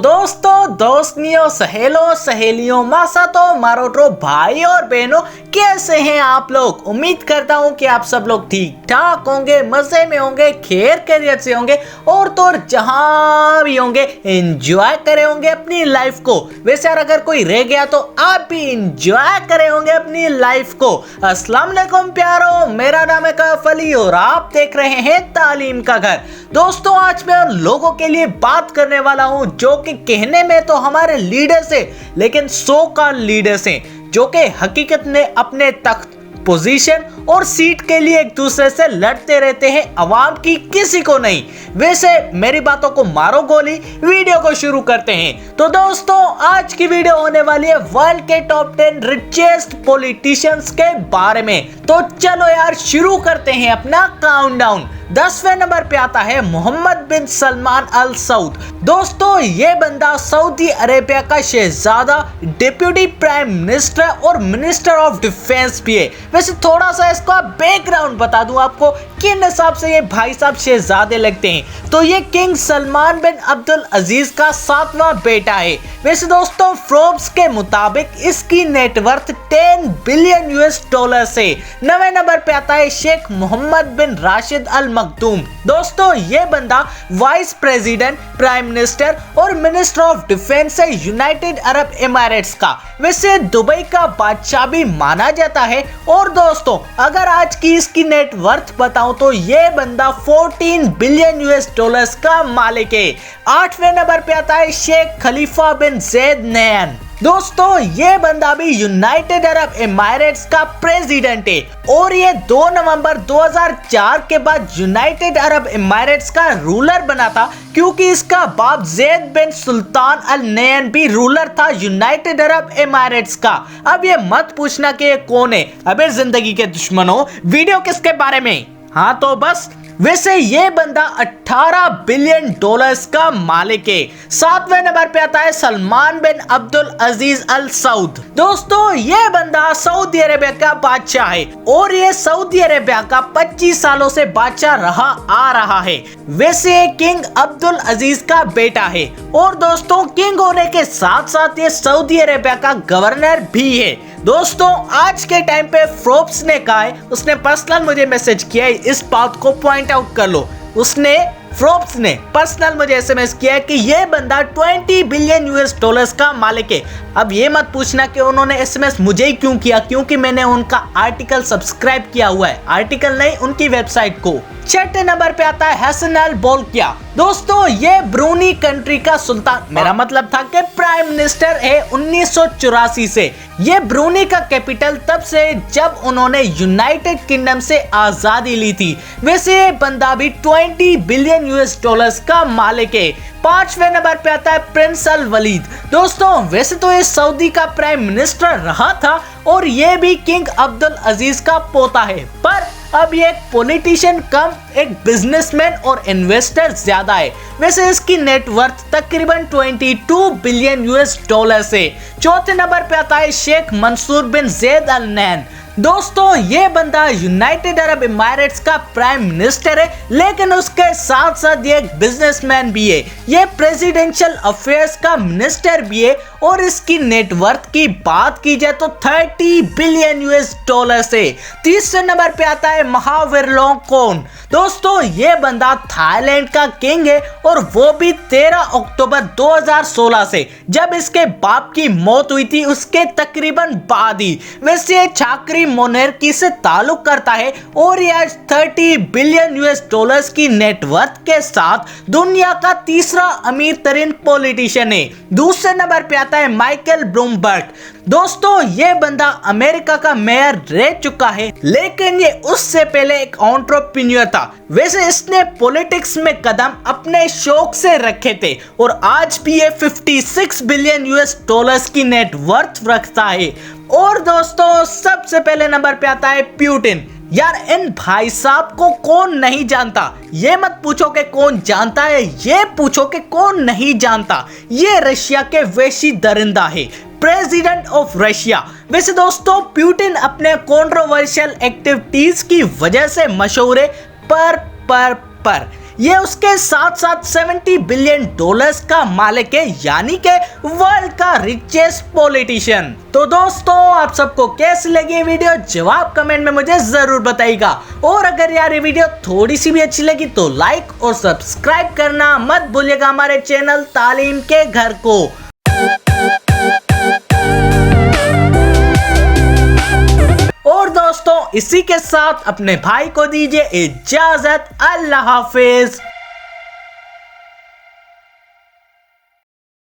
दोस्तों, दोस्तनियों, सहेलों, सहेलियों, मासातो, मारोटो, भाई और बहनों, कैसे हैं आप लोग। उम्मीद करता हूं कि आप सब लोग ठीक ठाक होंगे, मजे में होंगे, खैर खैरियत से होंगे और तो जहां भी होंगे एंजॉय करे होंगे अपनी लाइफ को। वैसे यार अगर कोई रह गया तो आप भी एंजॉय करे होंगे अपनी लाइफ को। अस्सलाम वालेकुम प्यारो, मेरा नाम है कैफ अली और आप देख रहे हैं तालीम का घर। दोस्तों, आज मैं उन लोगों के लिए बात करने वाला हूं जो कि कहने में तो हमारे लीडर्स हैं, लेकिन सो कॉल्ड लीडर्स हैं जो कि हकीकत में अपने तख्त, पोजीशन और सीट के लिए एक दूसरे से लड़ते रहते हैं, अवाम की किसी को नहीं। वैसे मेरी बातों को मारो गोली, वीडियो को शुरू करते हैं। तो दोस्तों, आज की वीडियो होने वाली है वर्ल्ड के टॉप 10 रिचेस्ट पॉलिटिशियंस के बारे में। तो चलो यार शुरू करते हैं अपना काउंटडाउन। 10वें नंबर पे आता है मोहम्मद बिन सलमान अल सऊद। दोस्तों, ये बंदा सऊदी अरेबिया का शहजादा, डिप्यूटी प्राइम मिनिस्टर और मिनिस्टर ऑफ डिफेंस भी है। वैसे थोड़ा सा इसका बैकग्राउंड बता दूं आपको, किन हिसाब से ये भाई साहब शहजादे लगते हैं। तो ये किंग सलमान बिन अब्दुल अजीज का 7वां बेटा है। वैसे दोस्तों, फोर्ब्स के मुताबिक इसकी नेटवर्थ 10 बिलियन यूएस डॉलर से। 9वें नंबर पे आता है शेख मोहम्मद बिन राशिद अल मखदूम। दोस्तों, ये बंदा वाइस प्रेसिडेंट, प्राइम मिनिस्टर और मिनिस्टर ऑफ डिफेंस है यूनाइटेड अरब एमिरेट्स का। वैसे दुबई का बादशाह भी माना जाता है। और दोस्तों, अगर आज की इसकी नेटवर्थ बताऊं तो ये बंदा 14 बिलियन यूएस डॉलर्स का मालिक है। 8वें नंबर पे आता है शेख खलीफा बिन जैद नैन। दोस्तों, ये बंदा भी यूनाइटेड अरब एमिरेट्स का प्रेसिडेंट है और ये 2 नवंबर 2004 के बाद यूनाइटेड अरब एमिरेट्स का रूलर बना था, क्योंकि इसका बाप जैद बिन सुल्तान अल नैन भी रूलर था यूनाइटेड अरब एमिरेट्स का। अब ये मत पूछना कि ये कौन है। अबे जिंदगी के दुश्मनों, वीडियो किसके बारे में? हाँ तो बस, वैसे ये बंदा 18 बिलियन डॉलर्स का मालिक है। 7वें नंबर पे आता है सलमान बिन अब्दुल अजीज अल सऊद। दोस्तों, ये बंदा सऊदी अरेबिया का बादशाह है और ये सऊदी अरेबिया का 25 सालों से बादशाह रहा आ रहा है। वैसे ये किंग अब्दुल अजीज का बेटा है और दोस्तों, किंग होने के साथ साथ ये सऊदी अरेबिया का गवर्नर भी है। दोस्तों, आज के टाइम पे फोर्ब्स ने कहा है, उसने पर्सनल मुझे मैसेज किया है, इस बात को पॉइंट आउट कर लो। फोर्ब्स ने पर्सनल मुझे एसएमएस किया है कि ये बंदा 20 बिलियन यूएस डॉलर्स का मालिक है। अब ये मत पूछना कि उन्होंने एसएमएस मुझे ही क्यों किया, क्योंकि मैंने उनका आर्टिकल सब्सक्राइब किया हुआ है। आर्टिकल नहीं, उनकी वेबसाइट को। 6वें नंबर पे आता है हसन अल बोल्किया। दोस्तों, ये ब्रूनी कंट्री का सुल्तान, मेरा मतलब था कि प्राइम मिनिस्टर है 1984 से। ये ब्रूनी का कैपिटल तब से जब उन्होंने यूनाइटेड किंगडम से आजादी ली थी। वैसे ये बंदा भी 20 बिलियन यूएस डॉलर्स का मालिक है। 5वें नंबर पे आता है प्रिंस अल वलीद। दोस्तों, वैसे तो ये सऊदी का प्राइम मिनिस्टर रहा था और ये भी किंग अब्दुल अजीज का पोता है, पर अब ये एक पॉलिटिशियन कम एक बिजनेसमैन और इन्वेस्टर ज्यादा है। वैसे इसकी नेटवर्थ तकरीबन 22 बिलियन यूएस डॉलर से। 4थे नंबर पे आता है शेख मंसूर बिन जैद अल नैन। दोस्तों, ये बंदा यूनाइटेड अरब एमिरेट्स का प्राइम मिनिस्टर है, लेकिन उसके साथ साथ ये एक बिजनेसमैन भी है। ये प्रेसिडेंशियल अफेयर्स का मिनिस्टर भी है और इसकी नेटवर्थ की बात की जाए तो 30 बिलियन यूएस डॉलर से। 30वें नंबर पे आता है महावीरलोंगकोर्न। दोस्तों, ये बंदा थाईलैंड का किंग है और वो भी 13 अक्टूबर 2016 से, जब इसके बाप की मौत हुई थी उसके तकरीबन बाद ही। वैसे ये चाकरी मोनेर्की से ताल्लुक करता है और ये आज 30 बिलियन यूएस डॉलर्स की नेटवर्थ के साथ दुनिया का तीसरा अमीर तरीन पॉलिटिशियन है। दूसरे नंबर पे आता है माइकल ब्लूमबर्ग। दोस्तों, ये बंदा अमेरिका का मेयर रह चुका है, लेकिन ये उससे पहले एक एंटरप्रेन्योर था। वैसे इसने पॉलिटिक्स में कदम अपने शौक से रखे थे और आज भी ये 56 बिलियन यूएस डॉलर्स की नेटवर्थ रखता है। और दोस्तों, सबसे पहले नंबर पे आता है पुतिन। यार, इन भाई साहब को कौन नहीं जानता। ये मत पूछो कि कौन जानता है, ये पूछो कि कौन नहीं जानता। ये रशिया के वैशी दरिंदा है, प्रेसिडेंट ऑफ रशिया। वैसे दोस्तों, पुतिन अपने कंट्रोवर्शियल एक्टिविटीज की वजह से मशहूर है, पर ये उसके साथ साथ $70 बिलियन का मालिक है, यानी के वर्ल्ड का रिचेस्ट पॉलिटिशियन। तो दोस्तों आप सबको कैसी लगी ये वीडियो, जवाब कमेंट में मुझे जरूर बताइएगा। और अगर यार ये वीडियो थोड़ी सी भी अच्छी लगी तो लाइक और सब्सक्राइब करना मत भूलिएगा हमारे चैनल तालीम के घर को। और दोस्तों इसी के साथ अपने भाई को दीजिए इजाजत। अल्लाह हाफिज।